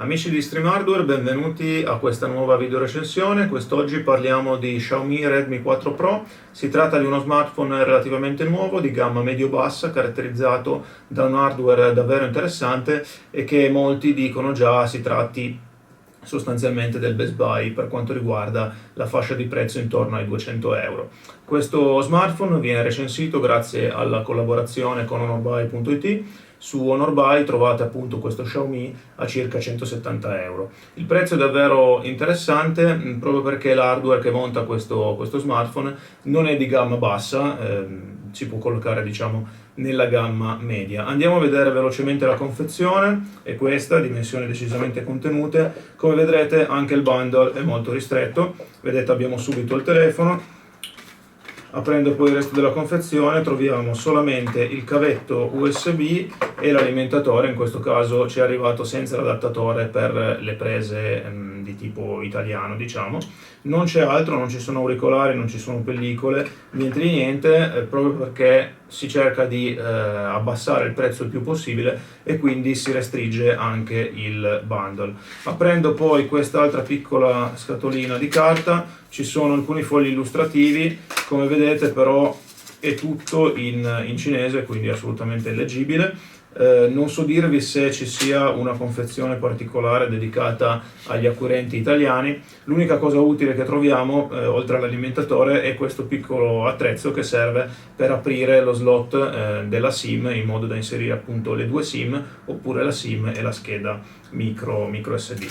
Amici di Stream Hardware, benvenuti a questa nuova video recensione. Quest'oggi parliamo di Xiaomi Redmi 4 Pro. Si tratta di uno smartphone relativamente nuovo, di gamma medio-bassa, caratterizzato da un hardware davvero interessante e che molti dicono già si tratti sostanzialmente del Best Buy per quanto riguarda la fascia di prezzo intorno ai 200 euro. Questo smartphone viene recensito grazie alla collaborazione con Honorbuy.it. Su Honorbuy trovate appunto questo Xiaomi a circa 170 euro. Il prezzo è davvero interessante proprio perché l'hardware che monta questo smartphone non è di gamma bassa, si può collocare diciamo nella gamma media. Andiamo a vedere velocemente la confezione, è questa, dimensioni decisamente contenute. Come vedrete anche il bundle è molto ristretto, vedete abbiamo subito il telefono. Aprendo poi il resto della confezione troviamo solamente il cavetto USB e l'alimentatore, in questo caso ci è arrivato senza l'adattatore per le prese di tipo italiano, diciamo. Non c'è altro, non ci sono auricolari, non ci sono pellicole, niente di niente, proprio perché si cerca di abbassare il prezzo il più possibile e quindi si restringe anche il bundle. Aprendo poi quest'altra piccola scatolina di carta ci sono alcuni fogli illustrativi, come vedete però è tutto in cinese, quindi assolutamente illeggibile. Non so dirvi se ci sia una confezione particolare dedicata agli acquirenti italiani. L'unica cosa utile che troviamo, oltre all'alimentatore, è questo piccolo attrezzo che serve per aprire lo slot della SIM in modo da inserire appunto le due SIM oppure la SIM e la scheda micro SD.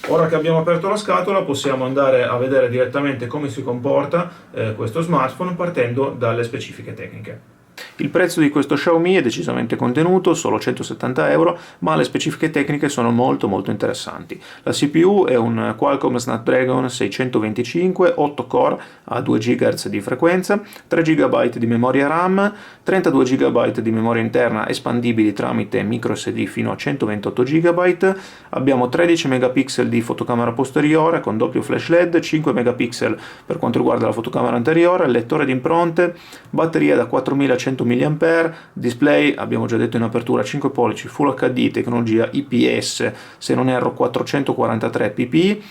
Ora che abbiamo aperto la scatola possiamo andare a vedere direttamente come si comporta questo smartphone partendo dalle specifiche tecniche. Il prezzo di questo Xiaomi è decisamente contenuto, solo 170 euro, ma le specifiche tecniche sono molto interessanti. La CPU è un Qualcomm Snapdragon 625, 8 core a 2 GHz di frequenza, 3 GB di memoria RAM, 32 GB di memoria interna espandibili tramite microSD fino a 128 GB, abbiamo 13 megapixel di fotocamera posteriore con doppio flash LED, 5 megapixel per quanto riguarda la fotocamera anteriore, lettore di impronte, batteria da 4100 mAh, display abbiamo già detto in apertura 5 pollici Full HD, tecnologia IPS, se non erro 443 ppi,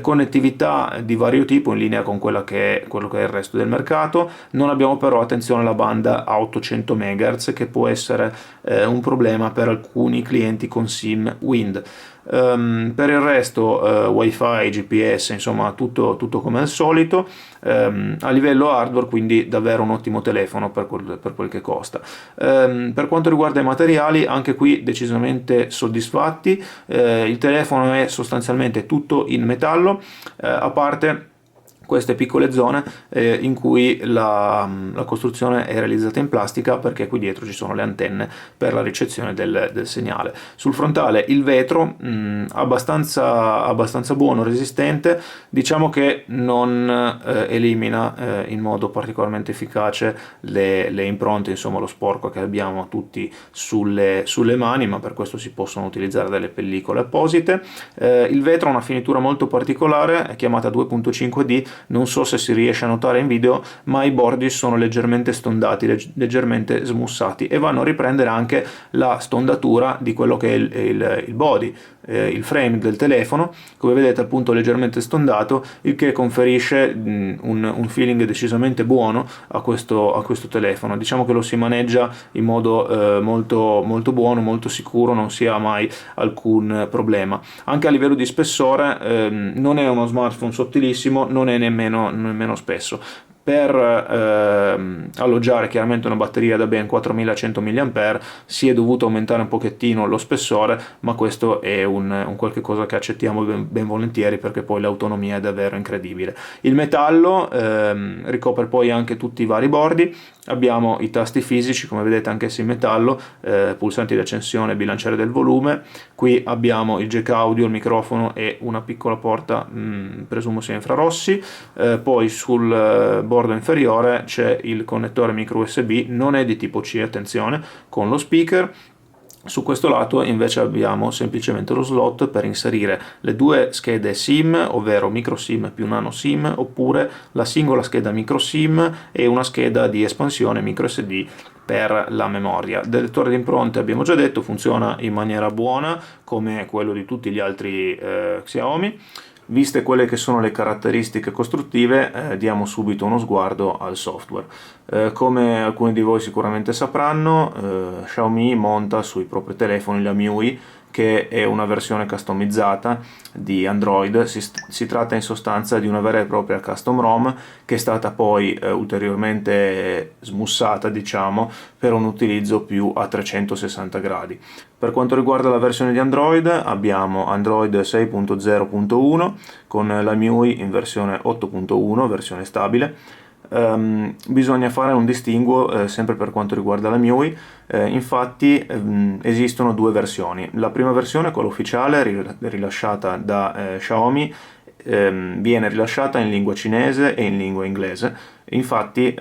connettività di vario tipo in linea con quello che è il resto del mercato. Non abbiamo però, attenzione, la banda a 800 MHz che può essere un problema per alcuni clienti con SIM Wind. Per il resto wifi, GPS, insomma tutto come al solito. A livello hardware quindi davvero un ottimo telefono per quel che costa. Per quanto riguarda i materiali, anche qui decisamente soddisfatti. Il telefono è sostanzialmente tutto in metallo, a parte queste piccole zone in cui la costruzione è realizzata in plastica, perché qui dietro ci sono le antenne per la ricezione del segnale. Sul frontale il vetro abbastanza buono, resistente, diciamo che non elimina in modo particolarmente efficace le impronte, insomma lo sporco che abbiamo tutti sulle mani, ma per questo si possono utilizzare delle pellicole apposite. Il vetro ha una finitura molto particolare, è chiamata 2.5D, non so se si riesce a notare in video, ma i bordi sono leggermente stondati, leggermente smussati, e vanno a riprendere anche la stondatura di quello che è il body, il frame del telefono, come vedete appunto leggermente stondato, il che conferisce un feeling decisamente buono a questo telefono. Diciamo che lo si maneggia in modo molto buono, molto sicuro, non si ha mai alcun problema. Anche a livello di spessore non è uno smartphone sottilissimo, non è nemmeno spesso. Per alloggiare chiaramente una batteria da ben 4100 mAh si è dovuto aumentare un pochettino lo spessore, ma questo è un qualche cosa che accettiamo ben volentieri, perché poi l'autonomia è davvero incredibile. Il metallo ricopre poi anche tutti i vari bordi. Abbiamo i tasti fisici, come vedete anch'essi in metallo, pulsanti di accensione e bilanciere del volume. Qui abbiamo il jack audio, il microfono e una piccola porta, presumo sia infrarossi. Poi sul bordo inferiore c'è il connettore micro USB, non è di tipo C, attenzione, con lo speaker. Su questo lato invece abbiamo semplicemente lo slot per inserire le due schede SIM, ovvero micro SIM più nano SIM, oppure la singola scheda micro SIM e una scheda di espansione micro SD per la memoria. Del lettore di impronte abbiamo già detto, funziona in maniera buona come quello di tutti gli altri Xiaomi. Viste quelle che sono le caratteristiche costruttive, diamo subito uno sguardo al software. Come alcuni di voi sicuramente sapranno, Xiaomi monta sui propri telefoni la MIUI, che è una versione customizzata di Android. Si tratta in sostanza di una vera e propria custom ROM che è stata poi ulteriormente smussata, diciamo, per un utilizzo più a 360 gradi. Per quanto riguarda la versione di Android, abbiamo Android 6.0.1 con la MIUI in versione 8.1, versione stabile. Bisogna fare un distinguo sempre per quanto riguarda la MIUI. Infatti esistono due versioni. La prima versione, quella ufficiale rilasciata da Xiaomi, viene rilasciata in lingua cinese e in lingua inglese. Infatti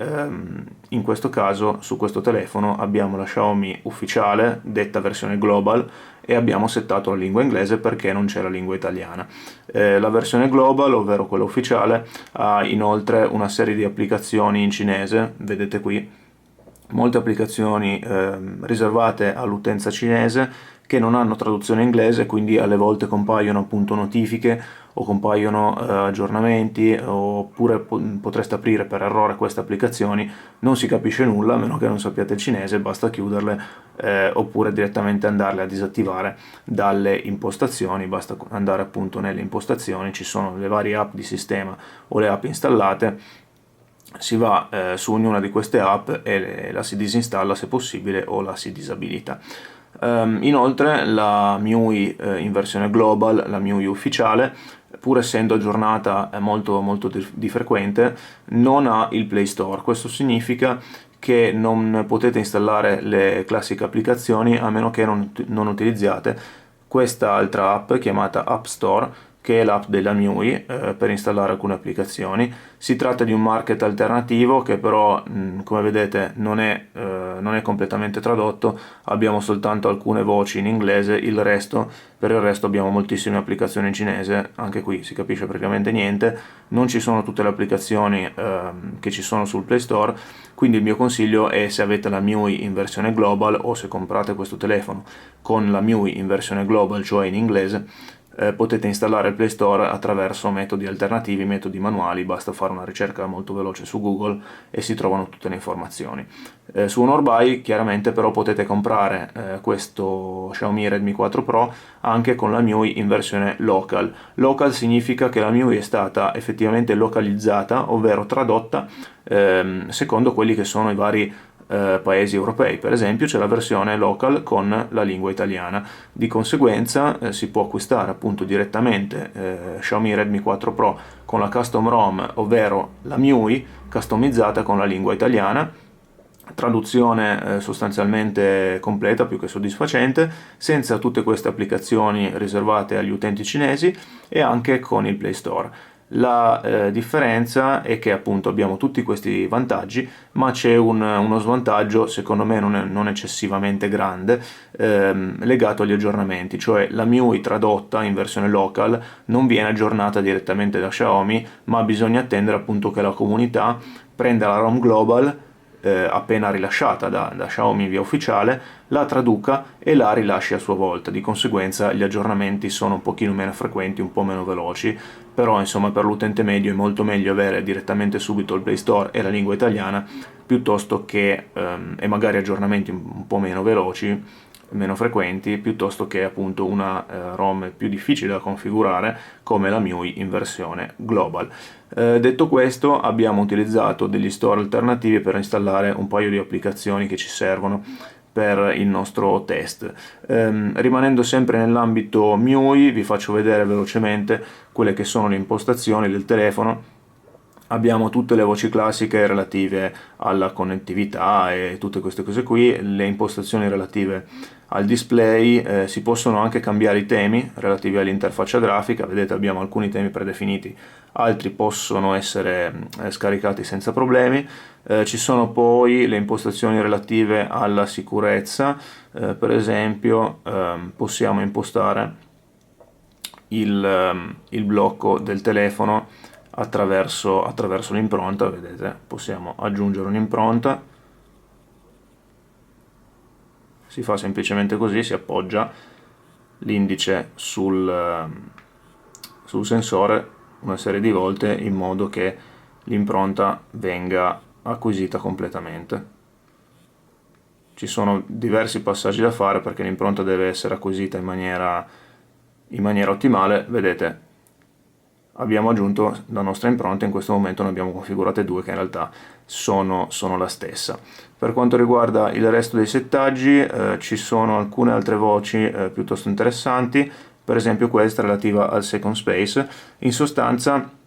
in questo caso su questo telefono abbiamo la Xiaomi ufficiale, detta versione global, e abbiamo settato la lingua inglese perché non c'è la lingua italiana. La versione global, ovvero quella ufficiale, ha inoltre una serie di applicazioni in cinese, vedete qui, molte applicazioni riservate all'utenza cinese che non hanno traduzione inglese, quindi alle volte compaiono appunto notifiche o compaiono aggiornamenti, oppure potreste aprire per errore queste applicazioni, non si capisce nulla a meno che non sappiate il cinese, basta chiuderle oppure direttamente andarle a disattivare dalle impostazioni. Basta andare appunto nelle impostazioni, ci sono le varie app di sistema o le app installate, si va su ognuna di queste app e la si disinstalla se possibile o la si disabilita. Inoltre la MIUI in versione global, la MIUI ufficiale, pur essendo aggiornata molto di frequente, non ha il Play Store. Questo significa che non potete installare le classiche applicazioni a meno che non utilizziate questa altra app chiamata App Store, che è l'app della MIUI per installare alcune applicazioni. Si tratta di un market alternativo che però, come vedete, non è completamente tradotto, abbiamo soltanto alcune voci in inglese, per il resto abbiamo moltissime applicazioni in cinese, anche qui si capisce praticamente niente, non ci sono tutte le applicazioni che ci sono sul Play Store, quindi il mio consiglio è, se avete la MIUI in versione global o se comprate questo telefono con la MIUI in versione global, cioè in inglese, potete installare il Play Store attraverso metodi alternativi, metodi manuali, basta fare una ricerca molto veloce su Google e si trovano tutte le informazioni. Su Honor chiaramente però potete comprare questo Xiaomi Redmi 4 Pro anche con la MIUI in versione local. Local significa che la MIUI è stata effettivamente localizzata, ovvero tradotta secondo quelli che sono i vari paesi europei. Per esempio c'è la versione local con la lingua italiana, di conseguenza si può acquistare appunto direttamente Xiaomi Redmi 4 Pro con la custom ROM, ovvero la MIUI customizzata con la lingua italiana, traduzione sostanzialmente completa, più che soddisfacente, senza tutte queste applicazioni riservate agli utenti cinesi, e anche con il Play Store. La differenza è che appunto abbiamo tutti questi vantaggi, ma c'è uno svantaggio, secondo me non eccessivamente grande, legato agli aggiornamenti, cioè la MIUI tradotta in versione local non viene aggiornata direttamente da Xiaomi, ma bisogna attendere appunto che la comunità prenda la ROM global appena rilasciata da Xiaomi via ufficiale, la traduca e la rilasci a sua volta. Di conseguenza gli aggiornamenti sono un pochino meno frequenti, un po' meno veloci, però insomma per l'utente medio è molto meglio avere direttamente subito il Play Store e la lingua italiana, piuttosto che e magari aggiornamenti un po' meno veloci, meno frequenti, piuttosto che appunto una ROM più difficile da configurare come la MIUI in versione global. Detto questo, abbiamo utilizzato degli store alternativi per installare un paio di applicazioni che ci servono per il nostro test. Rimanendo sempre nell'ambito MIUI, vi faccio vedere velocemente quelle che sono le impostazioni del telefono. abbiamo tutte le voci classiche relative alla connettività e tutte queste cose qui, le impostazioni relative al display, si possono anche cambiare i temi relativi all'interfaccia grafica, vedete abbiamo alcuni temi predefiniti, altri possono essere scaricati senza problemi. Ci sono poi le impostazioni relative alla sicurezza, per esempio possiamo impostare il blocco del telefono attraverso l'impronta, vedete, possiamo aggiungere un'impronta, si fa semplicemente così, si appoggia l'indice sul sensore una serie di volte in modo che l'impronta venga acquisita completamente. Ci sono diversi passaggi da fare perché l'impronta deve essere acquisita in maniera ottimale. Vedete, abbiamo aggiunto la nostra impronta, in questo momento ne abbiamo configurate due che in realtà sono la stessa. Per quanto riguarda il resto dei settaggi, ci sono alcune altre voci piuttosto interessanti, per esempio questa relativa al second space. In sostanza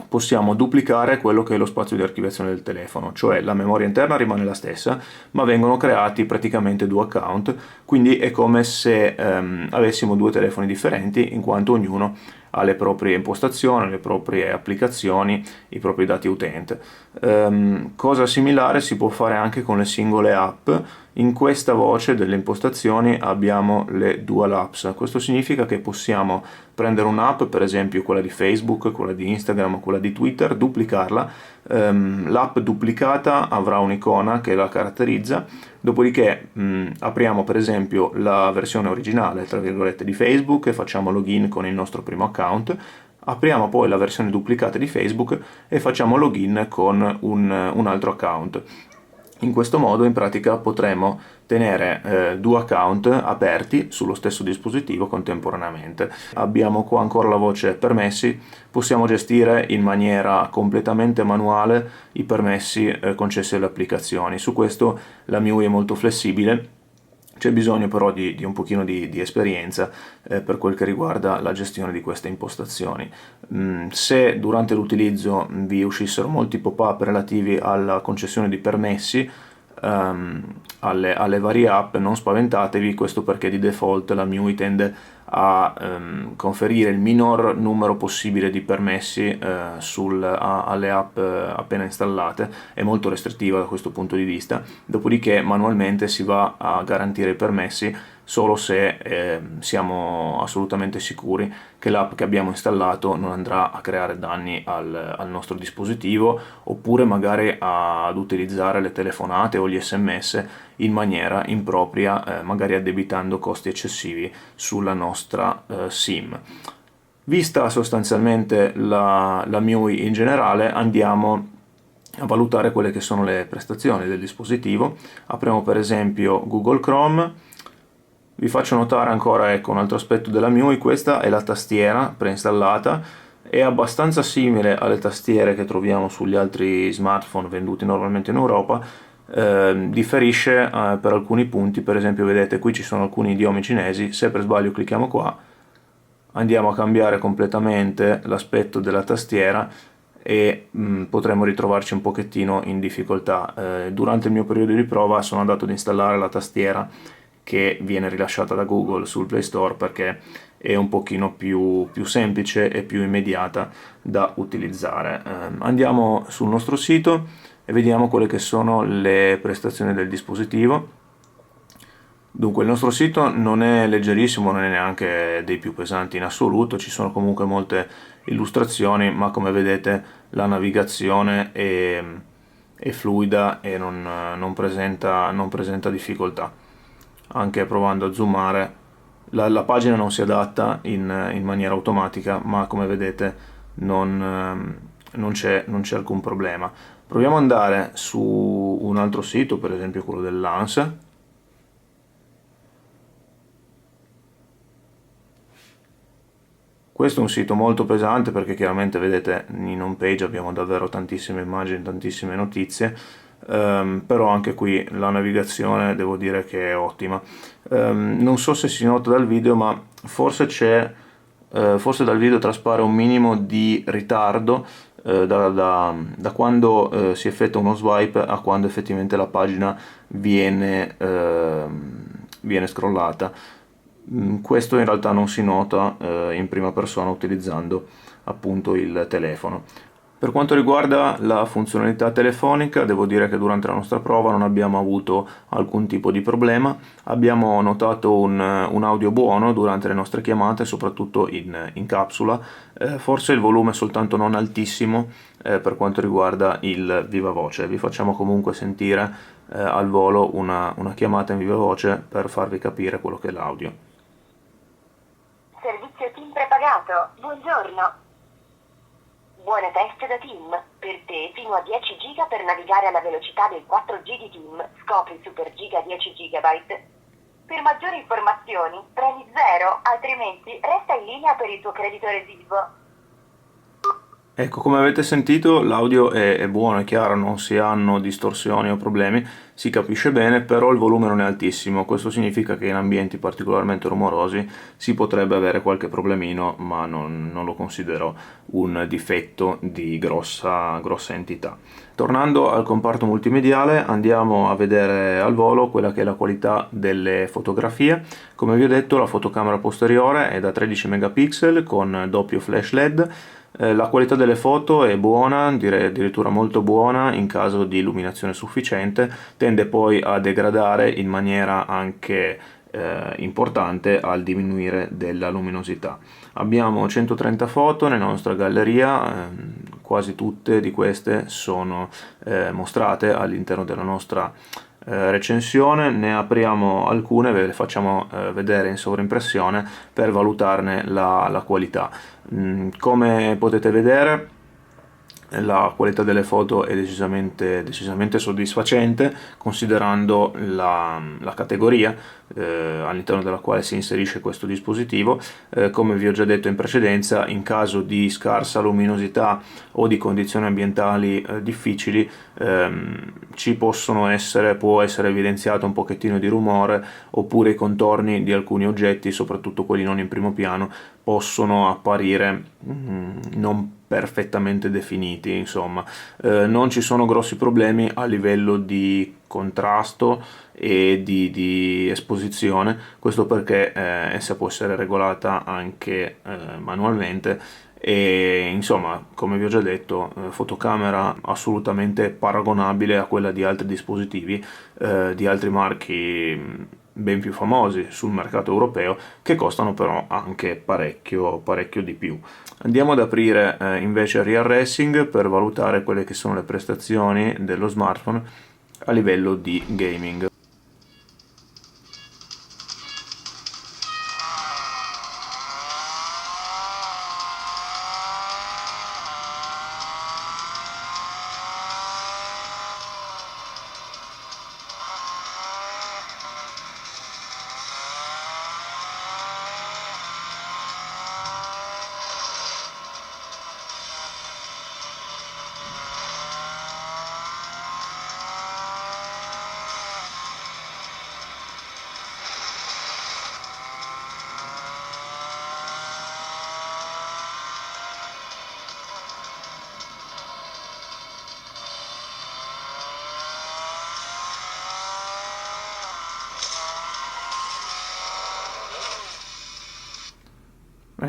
possiamo duplicare quello che è lo spazio di archiviazione del telefono, cioè la memoria interna rimane la stessa, ma vengono creati praticamente due account, quindi è come se avessimo due telefoni differenti, in quanto ognuno ha le proprie impostazioni, le proprie applicazioni, i propri dati utente. Cosa similare si può fare anche con le singole app. In questa voce delle impostazioni abbiamo le dual apps. Questo significa che possiamo prendere un'app, per esempio quella di Facebook, quella di Instagram, quella di Twitter, duplicarla. L'app duplicata avrà un'icona che la caratterizza, dopodiché apriamo per esempio la versione originale, tra virgolette, di Facebook e facciamo login con il nostro primo account. Apriamo poi la versione duplicata di Facebook e facciamo login con un altro account. In questo modo in pratica potremo tenere due account aperti sullo stesso dispositivo contemporaneamente. Abbiamo qua ancora la voce permessi, possiamo gestire in maniera completamente manuale i permessi concessi alle applicazioni. Su questo la MIUI è molto flessibile. C'è bisogno però di un pochino di esperienza per quel che riguarda la gestione di queste impostazioni. Se durante l'utilizzo vi uscissero molti pop-up relativi alla concessione di permessi alle varie app, non spaventatevi, questo perché di default la MIUI tende a conferire il minor numero possibile di permessi alle app appena installate, è molto restrittiva da questo punto di vista, dopodiché manualmente si va a garantire i permessi solo se siamo assolutamente sicuri che l'app che abbiamo installato non andrà a creare danni al nostro dispositivo, oppure magari ad utilizzare le telefonate o gli SMS in maniera impropria, magari addebitando costi eccessivi sulla nostra SIM. Vista sostanzialmente la MIUI in generale, andiamo a valutare quelle che sono le prestazioni del dispositivo. Apriamo per esempio Google Chrome. Vi faccio notare ancora, ecco, un altro aspetto della MIUI, questa è la tastiera preinstallata, è abbastanza simile alle tastiere che troviamo sugli altri smartphone venduti normalmente in Europa, differisce per alcuni punti, per esempio vedete qui ci sono alcuni idiomi cinesi, se per sbaglio clicchiamo qua andiamo a cambiare completamente l'aspetto della tastiera e potremo ritrovarci un pochettino in difficoltà. Durante il mio periodo di prova sono andato ad installare la tastiera che viene rilasciata da Google sul Play Store perché è un pochino più semplice e più immediata da utilizzare. Andiamo sul nostro sito e vediamo quelle che sono le prestazioni del dispositivo. Dunque il nostro sito non è leggerissimo, non è neanche dei più pesanti in assoluto, ci sono comunque molte illustrazioni, ma come vedete la navigazione è fluida e non presenta difficoltà. Anche provando a zoomare, la pagina non si adatta in maniera automatica, ma come vedete non c'è alcun problema. Proviamo ad andare su un altro sito, per esempio quello dell'ANS. Questo è un sito molto pesante perché chiaramente vedete in home page abbiamo davvero tantissime immagini, tantissime notizie, però anche qui la navigazione devo dire che è ottima. Non so se si nota dal video, ma forse dal video traspare un minimo di ritardo da quando si effettua uno swipe a quando effettivamente la pagina viene scrollata. Questo in realtà non si nota in prima persona utilizzando appunto il telefono. Per quanto riguarda la funzionalità telefonica, devo dire che durante la nostra prova non abbiamo avuto alcun tipo di problema. Abbiamo notato un audio buono durante le nostre chiamate, soprattutto in capsula. Forse il volume è soltanto non altissimo per quanto riguarda il viva voce. Vi facciamo comunque sentire al volo una chiamata in viva voce per farvi capire quello che è l'audio. Servizio TIM prepagato. Buongiorno. Buone feste da TIM. Per te fino a 10 giga per navigare alla velocità del 4G di TIM. Scopri Super Giga 10 GB. Per maggiori informazioni premi 0, altrimenti resta in linea per il tuo credito residuo. Ecco, come avete sentito l'audio è buono, è chiaro, non si hanno distorsioni o problemi, si capisce bene, però il volume non è altissimo. Questo significa che in ambienti particolarmente rumorosi si potrebbe avere qualche problemino, ma non lo considero un difetto di grossa entità. Tornando al comparto multimediale, andiamo a vedere al volo quella che è la qualità delle fotografie. Come vi ho detto, la fotocamera posteriore è da 13 megapixel con doppio flash LED. La qualità delle foto è buona, direi addirittura molto buona in caso di illuminazione sufficiente, tende poi a degradare in maniera anche importante al diminuire della luminosità. Abbiamo 130 foto nella nostra galleria, quasi tutte di queste sono mostrate all'interno della nostra recensione. Ne apriamo alcune, ve le facciamo vedere in sovrimpressione per valutarne la qualità. Come potete vedere, la qualità delle foto è decisamente soddisfacente, considerando la categoria all'interno della quale si inserisce questo dispositivo. Come vi ho già detto in precedenza, in caso di scarsa luminosità o di condizioni ambientali difficili, può essere evidenziato un pochettino di rumore, oppure i contorni di alcuni oggetti, soprattutto quelli non in primo piano, possono apparire non perfettamente definiti. Insomma, non ci sono grossi problemi a livello di contrasto e di esposizione, questo perché essa può essere regolata anche manualmente. E insomma, come vi ho già detto, fotocamera assolutamente paragonabile a quella di altri dispositivi di altri marchi ben più famosi sul mercato europeo, che costano però anche parecchio di più. Andiamo ad aprire invece Real Racing per valutare quelle che sono le prestazioni dello smartphone a livello di gaming.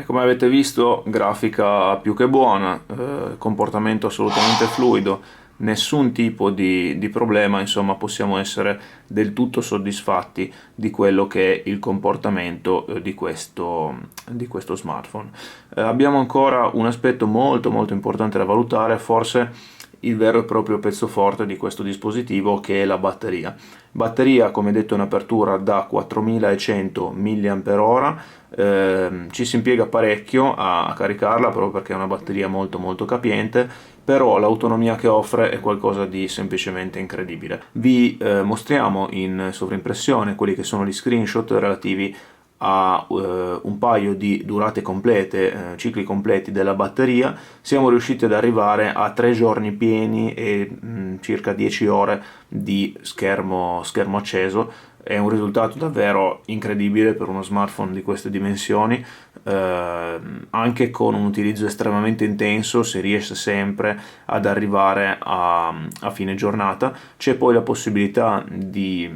Come avete visto, grafica più che buona, comportamento assolutamente fluido, nessun tipo di problema. Insomma, possiamo essere del tutto soddisfatti di quello che è il comportamento di questo smartphone. Abbiamo ancora un aspetto molto importante da valutare, forse il vero e proprio pezzo forte di questo dispositivo, che è la batteria. Batteria, come detto in apertura, da 4100 mAh. Ci si impiega parecchio a caricarla, proprio perché è una batteria molto capiente, però l'autonomia che offre è qualcosa di semplicemente incredibile. Vi mostriamo in sovrimpressione quelli che sono gli screenshot relativi a un paio di durate complete, cicli completi della batteria. Siamo riusciti ad arrivare a 3 giorni pieni e circa 10 ore di schermo acceso. È un risultato davvero incredibile per uno smartphone di queste dimensioni. anche con un utilizzo estremamente intenso si riesce sempre ad arrivare a fine giornata. C'è poi la possibilità di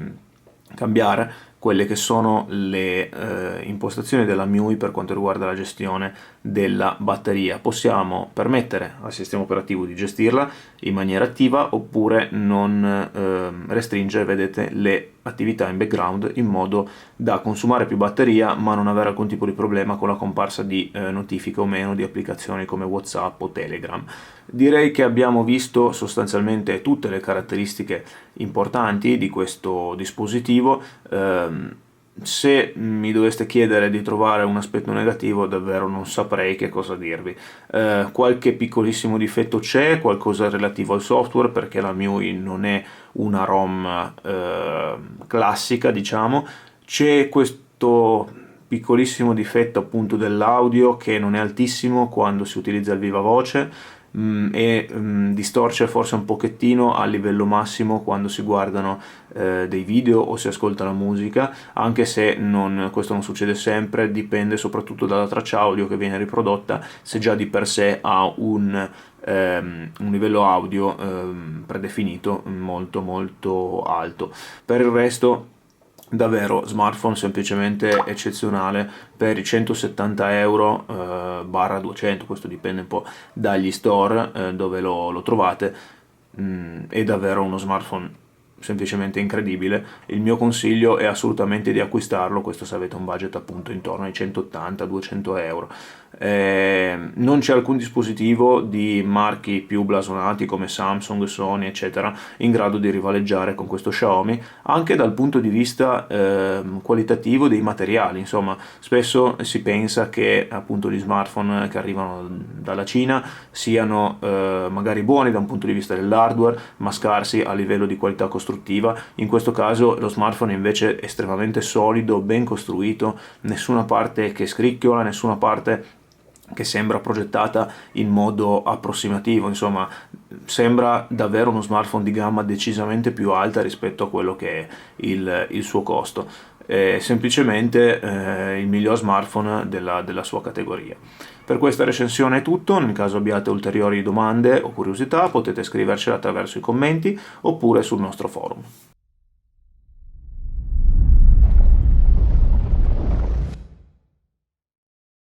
cambiare quelle che sono le impostazioni della MIUI per quanto riguarda la gestione della batteria. Possiamo permettere al sistema operativo di gestirla in maniera attiva oppure non restringere, vedete, le attività in background in modo da consumare più batteria ma non avere alcun tipo di problema con la comparsa di notifiche o meno di applicazioni come WhatsApp o Telegram. Direi che abbiamo visto sostanzialmente tutte le caratteristiche importanti di questo dispositivo. Se mi doveste chiedere di trovare un aspetto negativo, davvero non saprei che cosa dirvi. Qualche piccolissimo difetto c'è, qualcosa relativo al software, perché la MIUI non è una ROM classica, diciamo. C'è questo piccolissimo difetto appunto dell'audio, che non è altissimo quando si utilizza il viva voce, e distorce forse un pochettino a livello massimo quando si guardano dei video o si ascolta la musica, anche se questo non succede sempre, dipende soprattutto dalla traccia audio che viene riprodotta, se già di per sé ha un livello audio predefinito molto molto alto. Per il resto davvero smartphone semplicemente eccezionale per i 170 euro barra 200, questo dipende un po' dagli store dove lo trovate. È davvero uno smartphone semplicemente incredibile. Il mio consiglio è assolutamente di acquistarlo, questo se avete un budget appunto intorno ai 180-200 euro. Non c'è alcun dispositivo di marchi più blasonati come Samsung, Sony eccetera in grado di rivaleggiare con questo Xiaomi, anche dal punto di vista qualitativo dei materiali. Insomma, spesso si pensa che appunto gli smartphone che arrivano dalla Cina siano magari buoni da un punto di vista dell'hardware ma scarsi a livello di qualità costruttiva. In questo caso lo smartphone invece è estremamente solido, ben costruito, nessuna parte che scricchiola, nessuna parte che sembra progettata in modo approssimativo. Insomma, sembra davvero uno smartphone di gamma decisamente più alta rispetto a quello che è il suo costo. È semplicemente il miglior smartphone della sua categoria. Per questa recensione è tutto. Nel caso abbiate ulteriori domande o curiosità potete scrivercela attraverso i commenti oppure sul nostro forum.